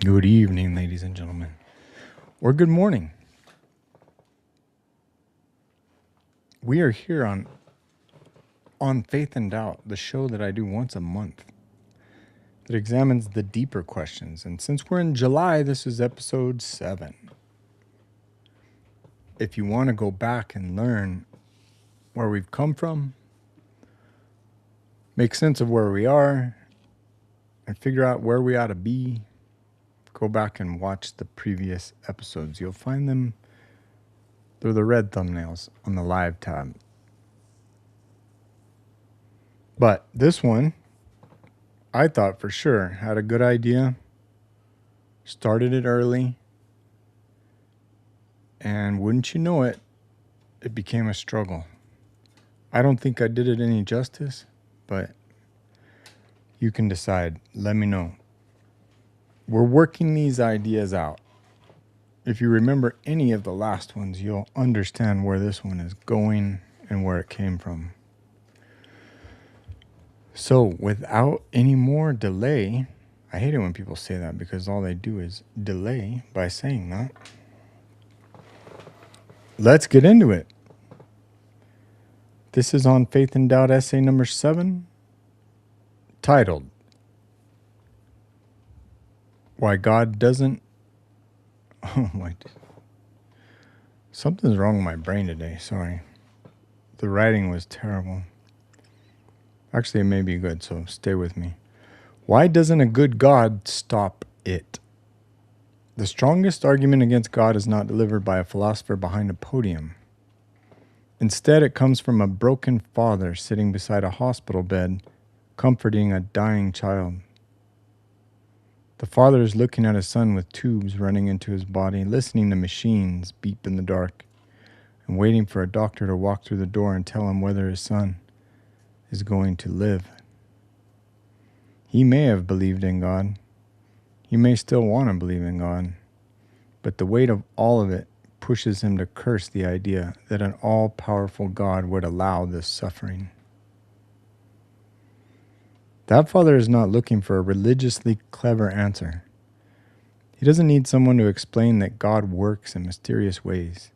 Good evening, ladies and gentlemen, or good morning. We are here on Faith and Doubt, the show that I do once a month that examines the deeper questions. And since we're in July, this is episode 7. If you want to go back and learn where we've come from, make sense of where we are, and figure out where we ought to be, go back and watch the previous episodes. You'll find them. They're the red thumbnails on the live tab. But this one, I thought for sure had a good idea. Started it early. And wouldn't you know it, it became a struggle. I don't think I did it any justice, but you can decide. Let me know. We're working these ideas out. If you remember any of the last ones, you'll understand where this one is going and where it came from. So without any more delay, I hate it when people say that because all they do is delay by saying that. Let's get into it. This is on Faith and Doubt essay number 7, titled, Why God Doesn't... Oh my... Something's wrong with my brain today, sorry. The writing was terrible. Actually, it may be good, so stay with me. Why doesn't a good God stop it? The strongest argument against God is not delivered by a philosopher behind a podium. Instead, it comes from a broken father sitting beside a hospital bed, comforting a dying child. The father is looking at his son with tubes running into his body, listening to machines beep in the dark, and waiting for a doctor to walk through the door and tell him whether his son is going to live. He may have believed in God. He may still want to believe in God. But the weight of all of it pushes him to curse the idea that an all-powerful God would allow this suffering. That father is not looking for a religiously clever answer. He doesn't need someone to explain that God works in mysterious ways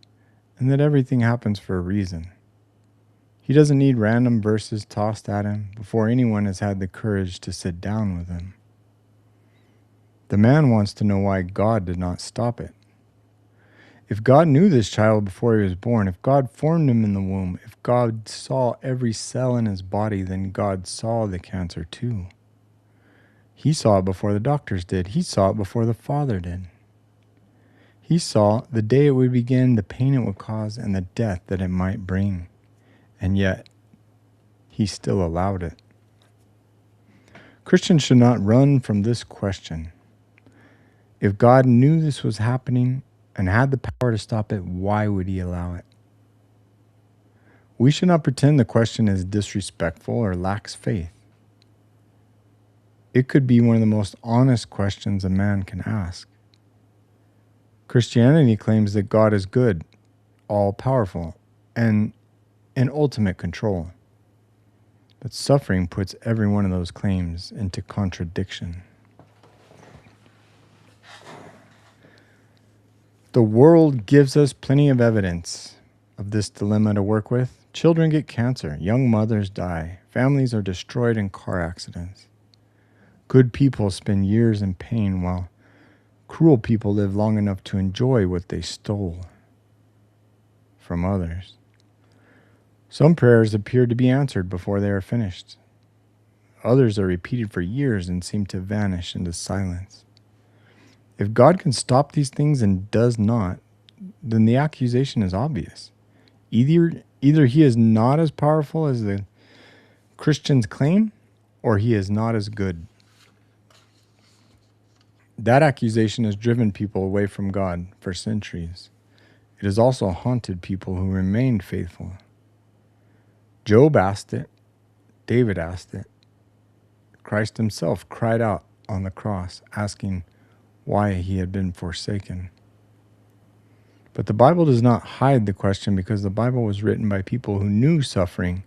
and that everything happens for a reason. He doesn't need random verses tossed at him before anyone has had the courage to sit down with him. The man wants to know why God did not stop it. If God knew this child before he was born, if God formed him in the womb, if God saw every cell in his body, then God saw the cancer too. He saw it before the doctors did. He saw it before the father did. He saw the day it would begin, the pain it would cause, and the death that it might bring. And yet, he still allowed it. Christians should not run from this question. If God knew this was happening and had the power to stop it, why would he allow it? We should not pretend the question is disrespectful or lacks faith. It could be one of the most honest questions a man can ask. Christianity claims that God is good, all-powerful, and in ultimate control. But suffering puts every one of those claims into contradiction. The world gives us plenty of evidence of this dilemma to work with. Children get cancer, young mothers die, families are destroyed in car accidents. Good people spend years in pain while cruel people live long enough to enjoy what they stole from others. Some prayers appear to be answered before they are finished. Others are repeated for years and seem to vanish into silence. If God can stop these things and does not, then the accusation is obvious. Either he is not as powerful as the Christians claim, or he is not as good. That accusation has driven people away from God for centuries. It has also haunted people who remained faithful. Job asked it. David asked it. Christ himself cried out on the cross, asking why he had been forsaken. But the Bible does not hide the question because the Bible was written by people who knew suffering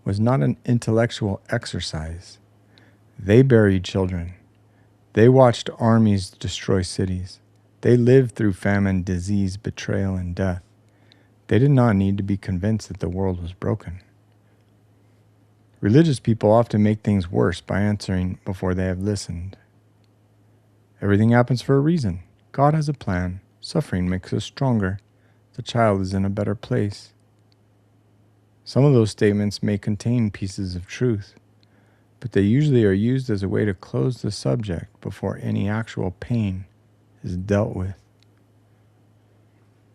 was not an intellectual exercise. They buried children. They watched armies destroy cities. They lived through famine, disease, betrayal, and death. They did not need to be convinced that the world was broken. Religious people often make things worse by answering before they have listened. Everything happens for a reason. God has a plan. Suffering makes us stronger. The child is in a better place. Some of those statements may contain pieces of truth, but they usually are used as a way to close the subject before any actual pain is dealt with.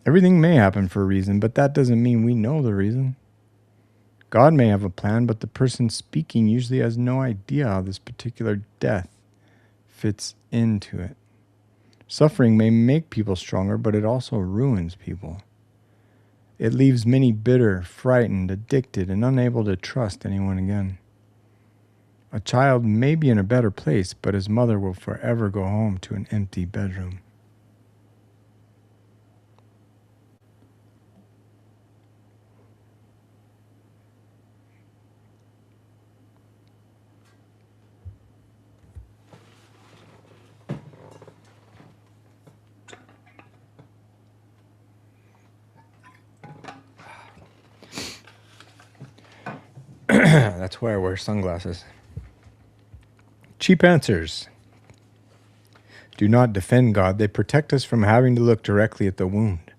Everything may happen for a reason, but that doesn't mean we know the reason. God may have a plan, but the person speaking usually has no idea how this particular death fits into it. Suffering may make people stronger, but it also ruins people. It leaves many bitter, frightened, addicted, and unable to trust anyone again. A child may be in a better place, but his mother will forever go home to an empty bedroom. That's why I wear sunglasses. Cheap answers do not defend God. They protect us from having to look directly at the wound.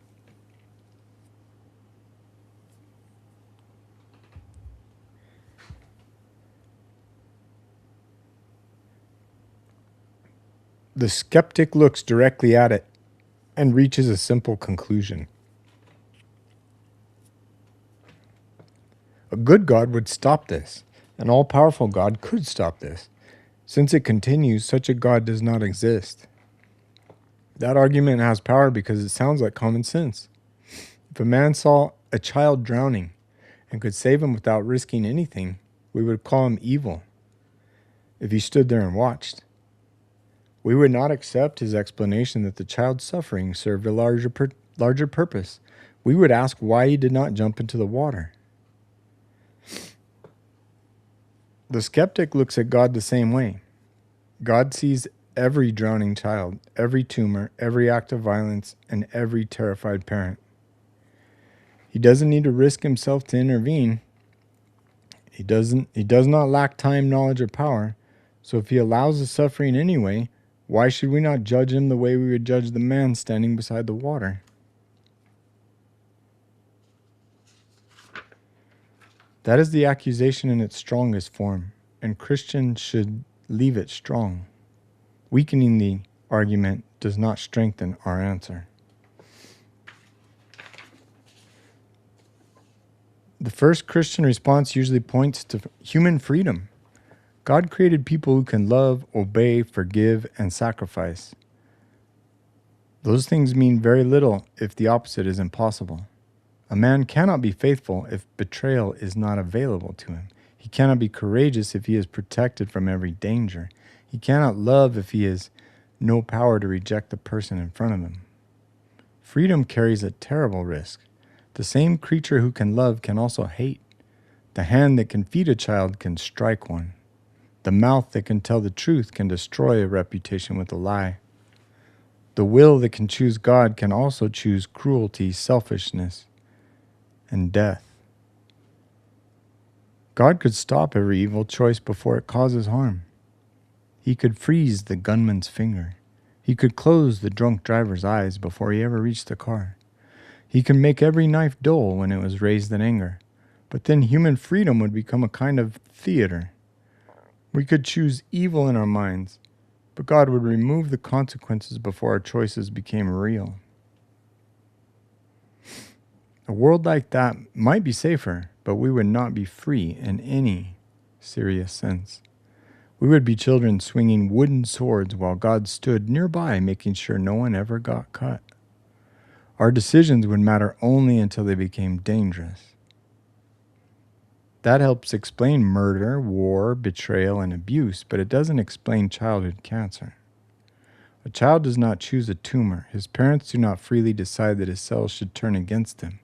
The skeptic looks directly at it and reaches a simple conclusion. A good God would stop this. An all-powerful God could stop this. Since it continues, such a God does not exist. That argument has power because it sounds like common sense. If a man saw a child drowning and could save him without risking anything, we would call him evil. If he stood there and watched, we would not accept his explanation that the child's suffering served a larger purpose. We would ask why he did not jump into the water. The skeptic looks at God the same way. God sees every drowning child, every tumor, every act of violence, and every terrified parent. He doesn't need to risk himself to intervene. He does not lack time, knowledge, or power. So if he allows the suffering anyway, why should we not judge him the way we would judge the man standing beside the water? That is the accusation in its strongest form, and Christians should leave it strong. Weakening the argument does not strengthen our answer. The first Christian response usually points to human freedom. God created people who can love, obey, forgive, and sacrifice. Those things mean very little if the opposite is impossible. A man cannot be faithful if betrayal is not available to him. He cannot be courageous if he is protected from every danger. He cannot love if he has no power to reject the person in front of him. Freedom carries a terrible risk. The same creature who can love can also hate. The hand that can feed a child can strike one. The mouth that can tell the truth can destroy a reputation with a lie. The will that can choose God can also choose cruelty, selfishness, and death. God could stop every evil choice before it causes harm. He could freeze the gunman's finger. He could close the drunk driver's eyes before he ever reached the car. He could make every knife dull when it was raised in anger. But then human freedom would become a kind of theater. We could choose evil in our minds, but God would remove the consequences before our choices became real. A world like that might be safer, but we would not be free in any serious sense. We would be children swinging wooden swords while God stood nearby, making sure no one ever got cut. Our decisions would matter only until they became dangerous. That helps explain murder, war, betrayal, and abuse, but it doesn't explain childhood cancer. A child does not choose a tumor. His parents do not freely decide that his cells should turn against him.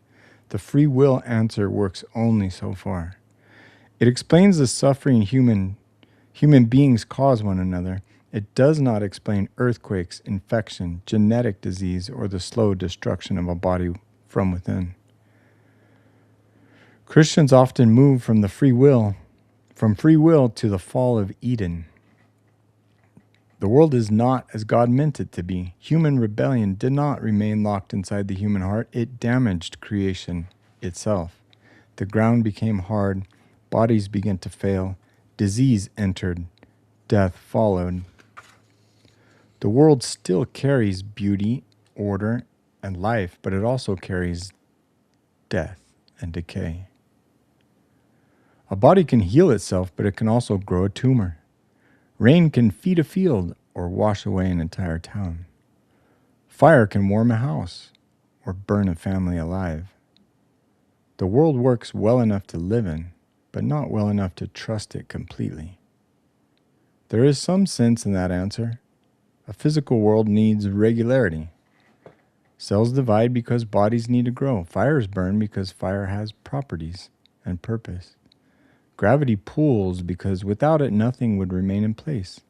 The free will answer works only so far. It explains the suffering human beings cause one another. It does not explain earthquakes, infection, genetic disease, or the slow destruction of a body from within. Christians often move from free will to the fall of Eden. The world is not as God meant it to be. Human rebellion did not remain locked inside the human heart. It damaged creation itself. The ground became hard. Bodies began to fail. Disease entered. Death followed. The world still carries beauty, order, and life, but it also carries death and decay. A body can heal itself, but it can also grow a tumor. Rain can feed a field or wash away an entire town. Fire can warm a house or burn a family alive. The world works well enough to live in, but not well enough to trust it completely. There is some sense in that answer. A physical world needs regularity. Cells divide because bodies need to grow. Fires burn because fire has properties and purpose. Gravity pulls because without it, nothing would remain in place.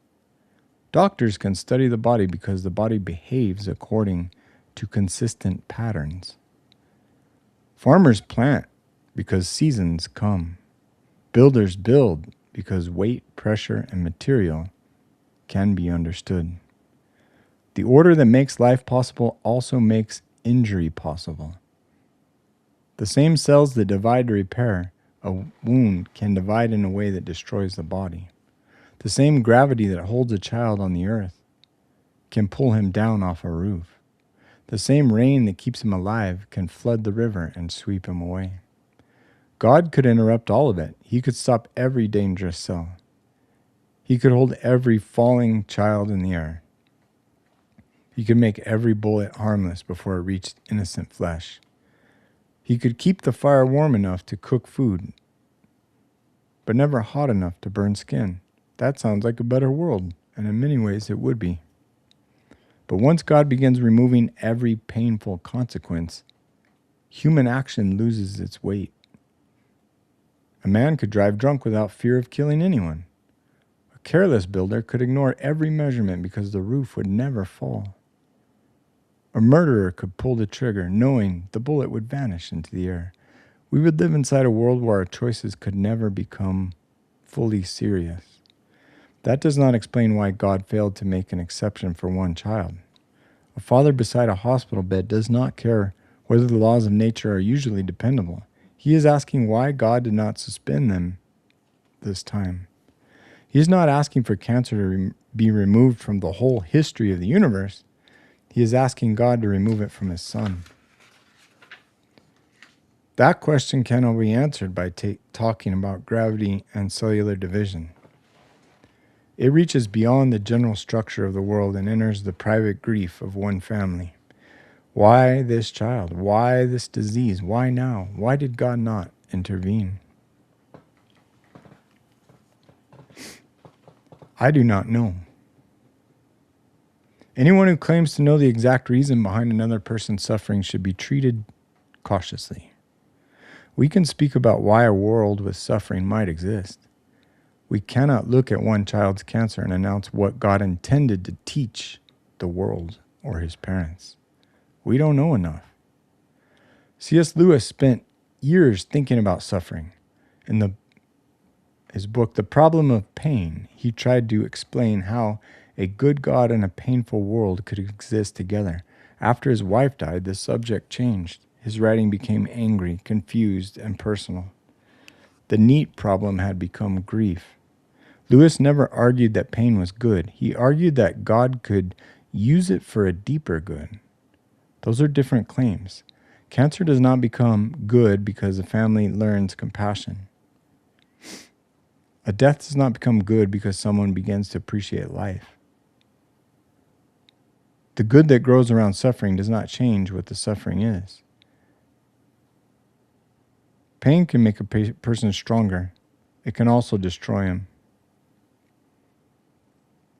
Doctors can study the body because the body behaves according to consistent patterns. Farmers plant because seasons come. Builders build because weight, pressure, and material can be understood. The order that makes life possible also makes injury possible. The same cells that divide to repair a wound can divide in a way that destroys the body. The same gravity that holds a child on the earth can pull him down off a roof. The same rain that keeps him alive can flood the river and sweep him away. God could interrupt all of it. He could stop every dangerous cell. He could hold every falling child in the air. He could make every bullet harmless before it reached innocent flesh. He could keep the fire warm enough to cook food, but never hot enough to burn skin. That sounds like a better world, and in many ways it would be. But once God begins removing every painful consequence, human action loses its weight. A man could drive drunk without fear of killing anyone. A careless builder could ignore every measurement because the roof would never fall. A murderer could pull the trigger knowing the bullet would vanish into the air. We would live inside a world where our choices could never become fully serious. That does not explain why God failed to make an exception for one child. A father beside a hospital bed does not care whether the laws of nature are usually dependable. He is asking why God did not suspend them this time. He is not asking for cancer to be removed from the whole history of the universe. He is asking God to remove it from his son. That question cannot be answered by talking about gravity and cellular division. It reaches beyond the general structure of the world and enters the private grief of one family. Why this child? Why this disease? Why now? Why did God not intervene? I do not know. Anyone who claims to know the exact reason behind another person's suffering should be treated cautiously. We can speak about why a world with suffering might exist. We cannot look at one child's cancer and announce what God intended to teach the world or his parents. We don't know enough. C.S. Lewis spent years thinking about suffering. In his book, The Problem of Pain, he tried to explain how a good God and a painful world could exist together. After his wife died, the subject changed. His writing became angry, confused, and personal. The neat problem had become grief. Lewis never argued that pain was good. He argued that God could use it for a deeper good. Those are different claims. Cancer does not become good because the family learns compassion. A death does not become good because someone begins to appreciate life. The good that grows around suffering does not change what the suffering is. Pain can make a person stronger. It can also destroy him.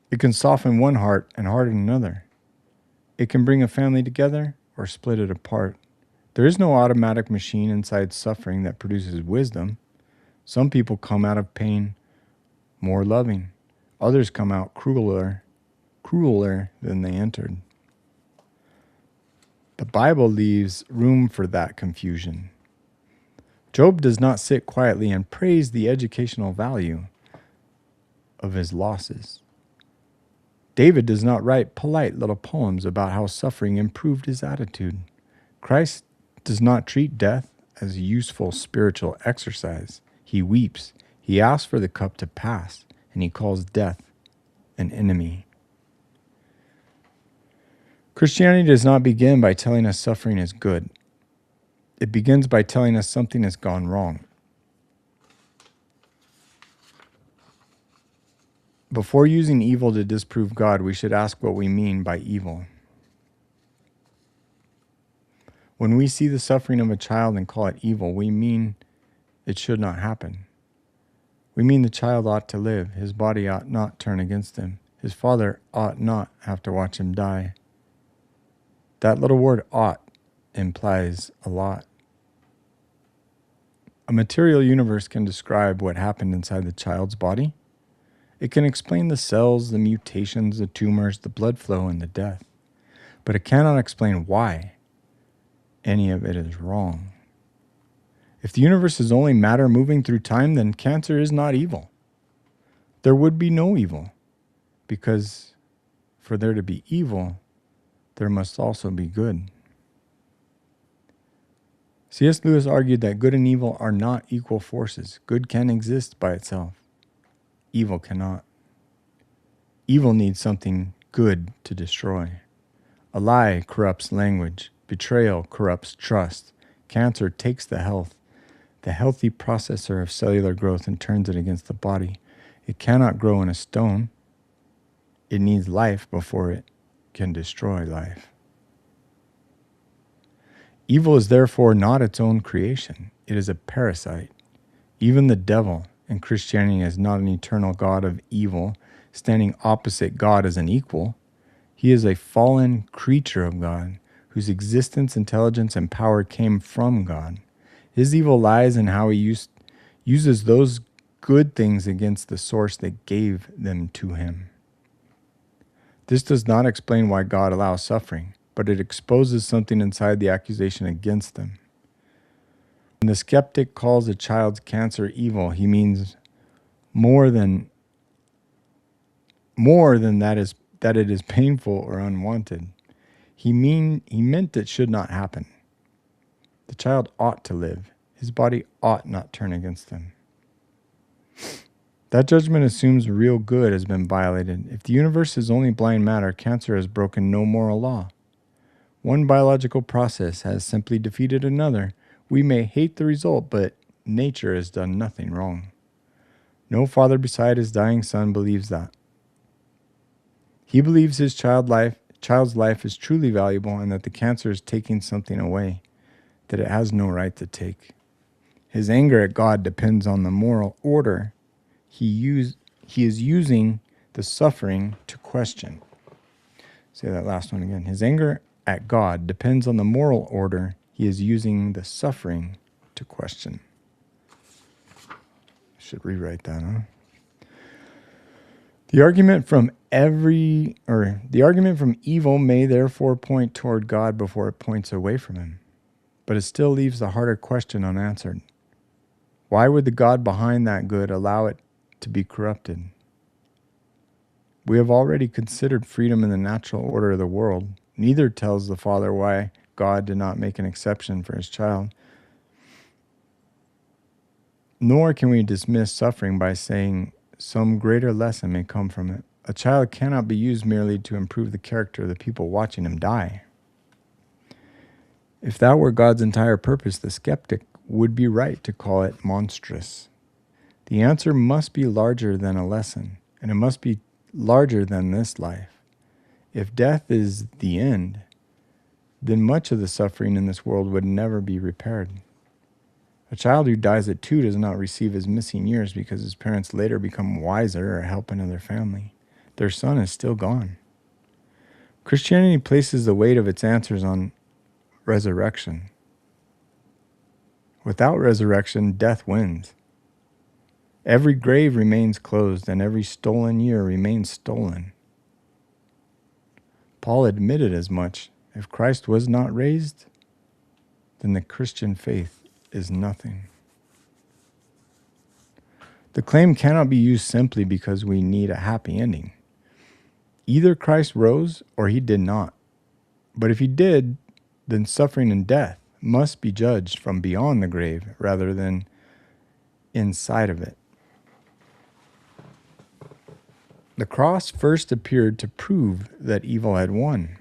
It can soften one heart and harden another. It can bring a family together or split it apart. There is no automatic machine inside suffering that produces wisdom. Some people come out of pain more loving. Others come out crueler crueler than they entered. The Bible leaves room for that confusion. Job does not sit quietly and praise the educational value of his losses. David does not write polite little poems about how suffering improved his attitude. Christ does not treat death as a useful spiritual exercise. He weeps, he asks for the cup to pass, and he calls death an enemy. Christianity does not begin by telling us suffering is good. It begins by telling us something has gone wrong. Before using evil to disprove God, we should ask what we mean by evil. When we see the suffering of a child and call it evil, we mean it should not happen. We mean the child ought to live. His body ought not turn against him. His father ought not have to watch him die. That little word ought implies a lot. A material universe can describe what happened inside the child's body. It can explain the cells, the mutations, the tumors, the blood flow, and the death. But it cannot explain why any of it is wrong. If the universe is only matter moving through time, then cancer is not evil. There would be no evil, because for there to be evil, there must also be good. C.S. Lewis argued that good and evil are not equal forces. Good can exist by itself. Evil cannot. Evil needs something good to destroy. A lie corrupts language. Betrayal corrupts trust. Cancer takes the healthy processor of cellular growth, and turns it against the body. It cannot grow in a stone. It needs life before it can destroy life. Evil is therefore not its own creation. It is a parasite. Even the devil in Christianity is not an eternal God of evil, standing opposite God as an equal. He is a fallen creature of God, whose existence, intelligence, and power came from God. His evil lies in how he uses those good things against the source that gave them to him. This does not explain why God allows suffering, but it exposes something inside the accusation against them. When the skeptic calls a child's cancer evil, he means more than that it is painful or unwanted. He meant it should not happen. The child ought to live. His body ought not turn against him. That judgment assumes real good has been violated. If the universe is only blind matter, cancer has broken no moral law. One biological process has simply defeated another. We may hate the result, but nature has done nothing wrong. No father beside his dying son believes that. He believes his child's life is truly valuable, and that the cancer is taking something away that it has no right to take. His anger at God depends on the moral order he is using the suffering to question. Say that last one again. His anger at God depends on the moral order he is using the suffering to question. I should rewrite that, huh? The argument from evil may therefore point toward God before it points away from him, but it still leaves the harder question unanswered. Why would the God behind that good allow it to be corrupted? We have already considered freedom in the natural order of the world. Neither tells the Father why God did not make an exception for his child. Nor can we dismiss suffering by saying some greater lesson may come from it. A child cannot be used merely to improve the character of the people watching him die. If that were God's entire purpose, the skeptic would be right to call it monstrous. The answer must be larger than a lesson, and it must be larger than this life. If death is the end, then much of the suffering in this world would never be repaired. A child who dies at 2 does not receive his missing years because his parents later become wiser or help another family. Their son is still gone. Christianity places the weight of its answers on resurrection. Without resurrection, death wins. Every grave remains closed, and every stolen year remains stolen. Paul admitted as much. If Christ was not raised, then the Christian faith is nothing. The claim cannot be used simply because we need a happy ending. Either Christ rose or he did not. But if he did, then suffering and death must be judged from beyond the grave rather than inside of it. The cross first appeared to prove that evil had won.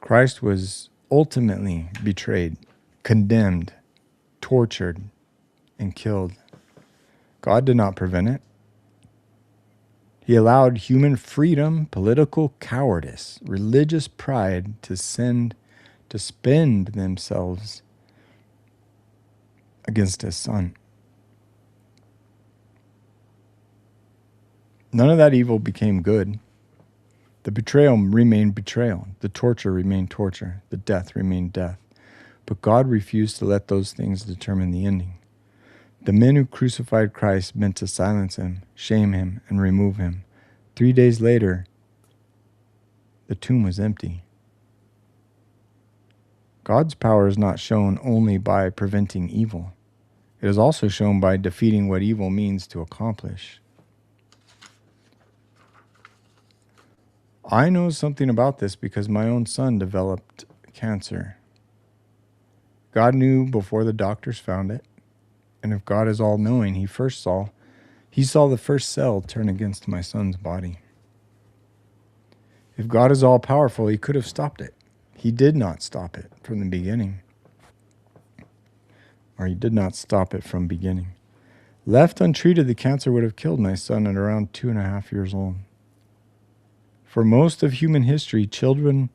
Christ was ultimately betrayed, condemned, tortured, and killed. God did not prevent it. He allowed human freedom, political cowardice, religious pride to spend themselves against his son. None of that evil became good. The betrayal remained betrayal. The torture remained torture. The death remained death. But God refused to let those things determine the ending. The men who crucified Christ meant to silence him, shame him, and remove him. 3 days later, the tomb was empty. God's power is not shown only by preventing evil. It is also shown by defeating what evil means to accomplish. I know something about this because my own son developed cancer. God knew before the doctors found it. And if God is all-knowing, he saw the first cell turn against my son's body. If God is all-powerful, he could have stopped it. He did not stop it from the beginning. Or he did not stop it from beginning. Left untreated, the cancer would have killed my son at around 2.5 years old. For most of human history, children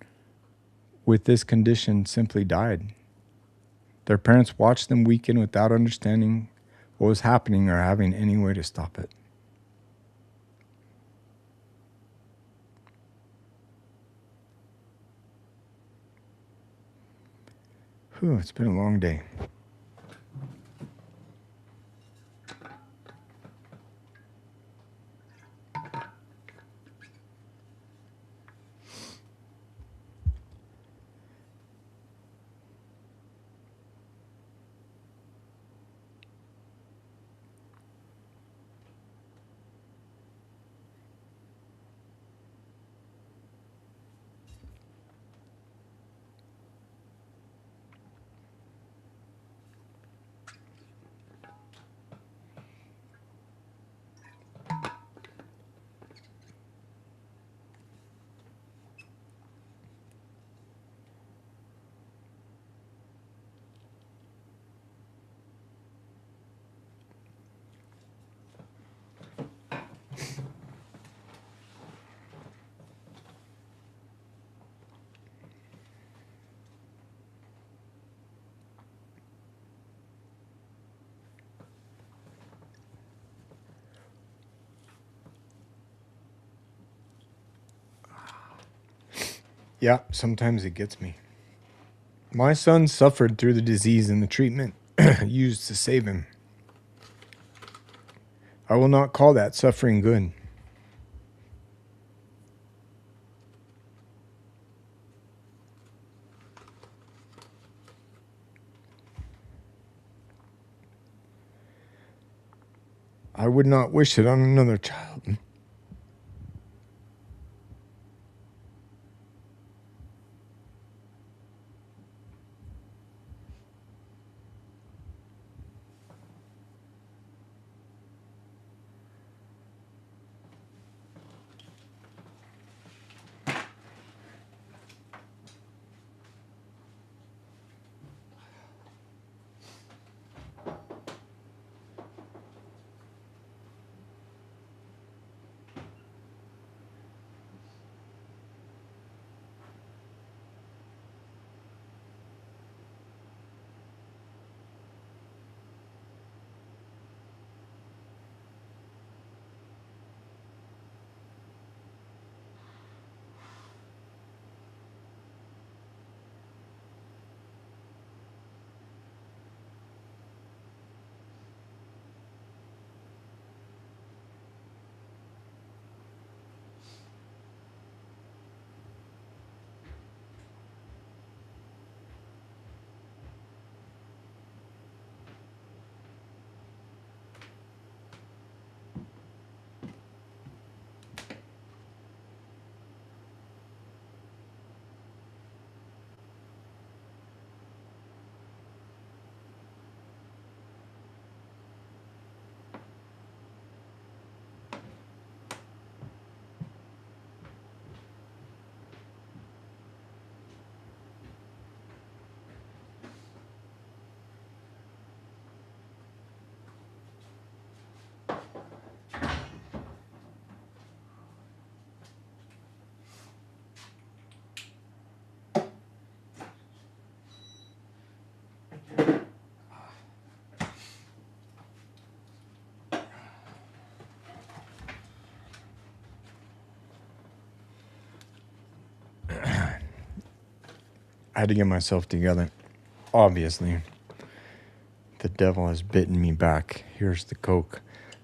with this condition simply died. Their parents watched them weaken without understanding what was happening or having any way to stop it. Whew, it's been a long day. Yeah, sometimes it gets me. My son suffered through the disease and the treatment used to save him. I will not call that suffering good. I would not wish it on another child. I had to get myself together. Obviously, the devil has bitten me back. Here's the Coke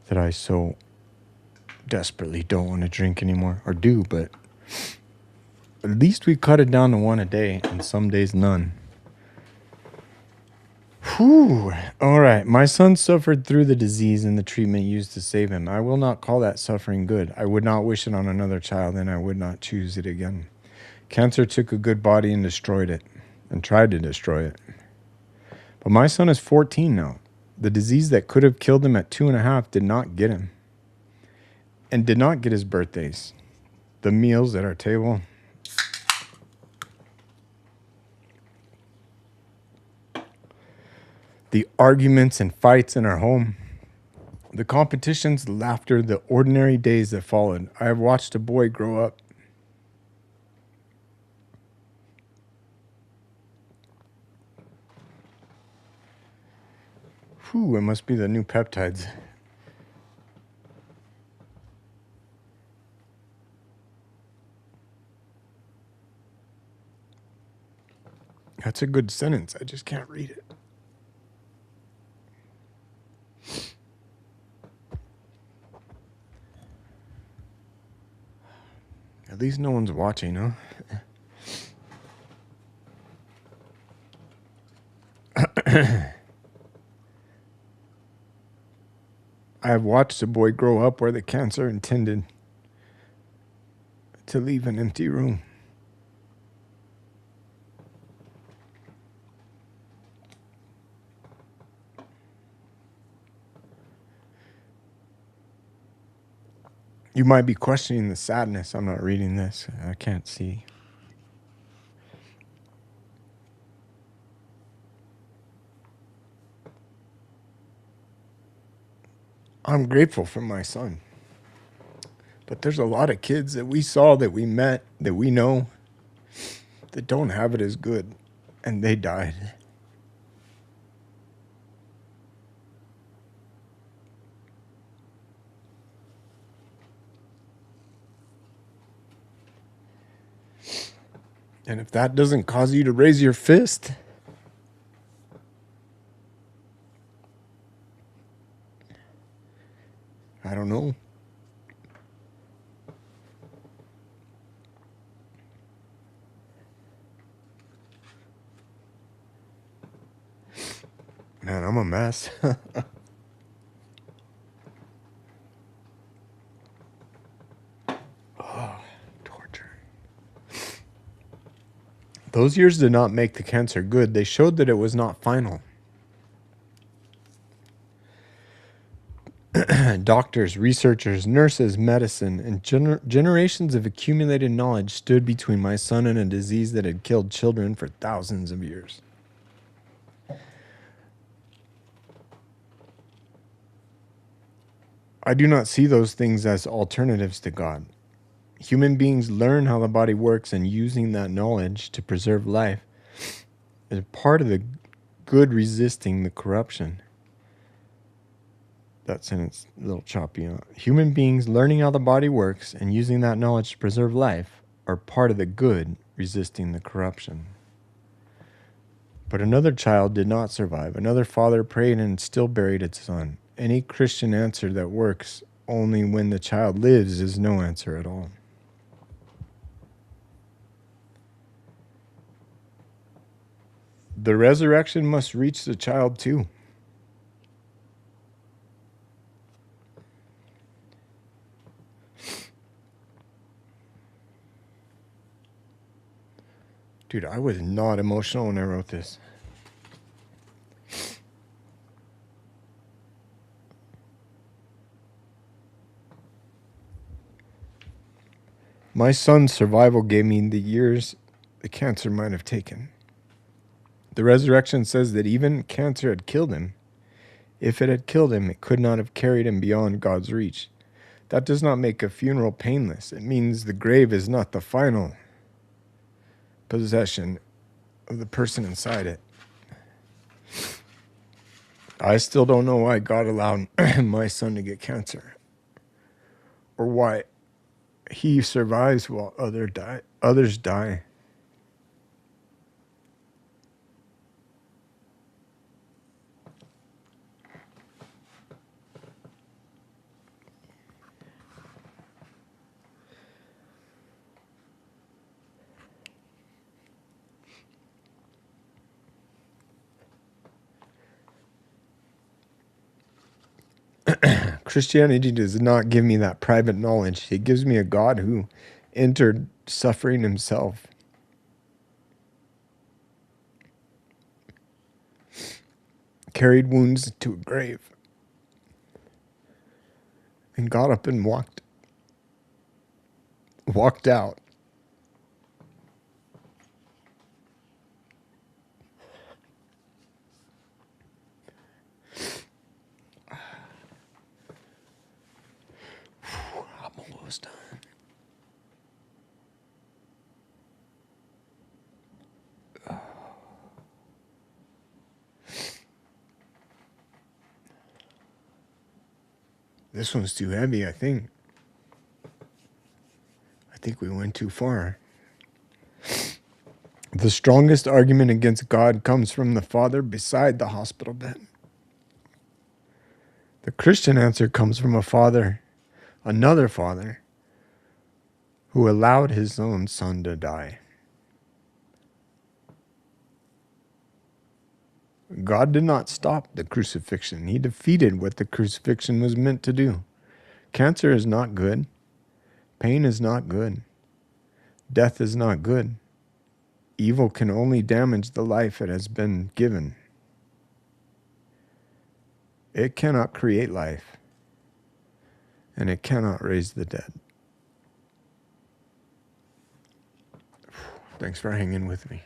that I so desperately don't want to drink anymore, or do, but at least we cut it down to one a day, and some days none. Whew. All right. My son suffered through the disease and the treatment used to save him. I will not call that suffering good. I would not wish it on another child, and I would not choose it again. Cancer took a good body and destroyed it, and tried to destroy it. But my son is 14 now. The disease that could have killed him at 2.5 did not get him, and did not get his birthdays, the meals at our table, the arguments and fights in our home, the competitions, the laughter, the ordinary days that followed. I have watched a boy grow up. Whew, it must be the new peptides. That's a good sentence. I just can't read it. At least no one's watching, huh? I have watched a boy grow up where the cancer intended to leave an empty room. You might be questioning the sadness. I'm not reading this. I can't see. I'm grateful for my son. But there's a lot of kids that we saw, that we met, that we know, that don't have it as good, and they died. And if that doesn't cause you to raise your fist, I don't know. Man, I'm a mess. Oh, torture. Those years did not make the cancer good. They showed that it was not final. Doctors, researchers, nurses, medicine, and generations of accumulated knowledge stood between my son and a disease that had killed children for thousands of years. I do not see those things as alternatives to God. Human beings learn how the body works, and using that knowledge to preserve life is part of the good resisting the corruption. That sentence a little choppy. Human beings learning how the body works and using that knowledge to preserve life are part of the good resisting the corruption. But another child did not survive. Another father prayed and still buried its son. Any Christian answer that works only when the child lives is no answer at all. The resurrection must reach the child too. Dude, I was not emotional when I wrote this. My son's survival gave me the years the cancer might have taken. The resurrection says that even cancer had killed him. If it had killed him, it could not have carried him beyond God's reach. That does not make a funeral painless. It means the grave is not the final possession of the person inside it. I still don't know why God allowed my son to get cancer, or why he survives while others die. Christianity does not give me that private knowledge. It gives me a God who entered suffering himself. Carried wounds to a grave. And got up and walked out. I'm almost done. This one's too heavy, I think. I think we went too far. The strongest argument against God comes from the Father beside the hospital bed. The Christian answer comes from a father, another father, who allowed his own son to die. God did not stop the crucifixion. He defeated what the crucifixion was meant to do. Cancer is not good. Pain is not good. Death is not good. Evil can only damage the life it has been given. It cannot create life, and it cannot raise the dead. Thanks for hanging with me.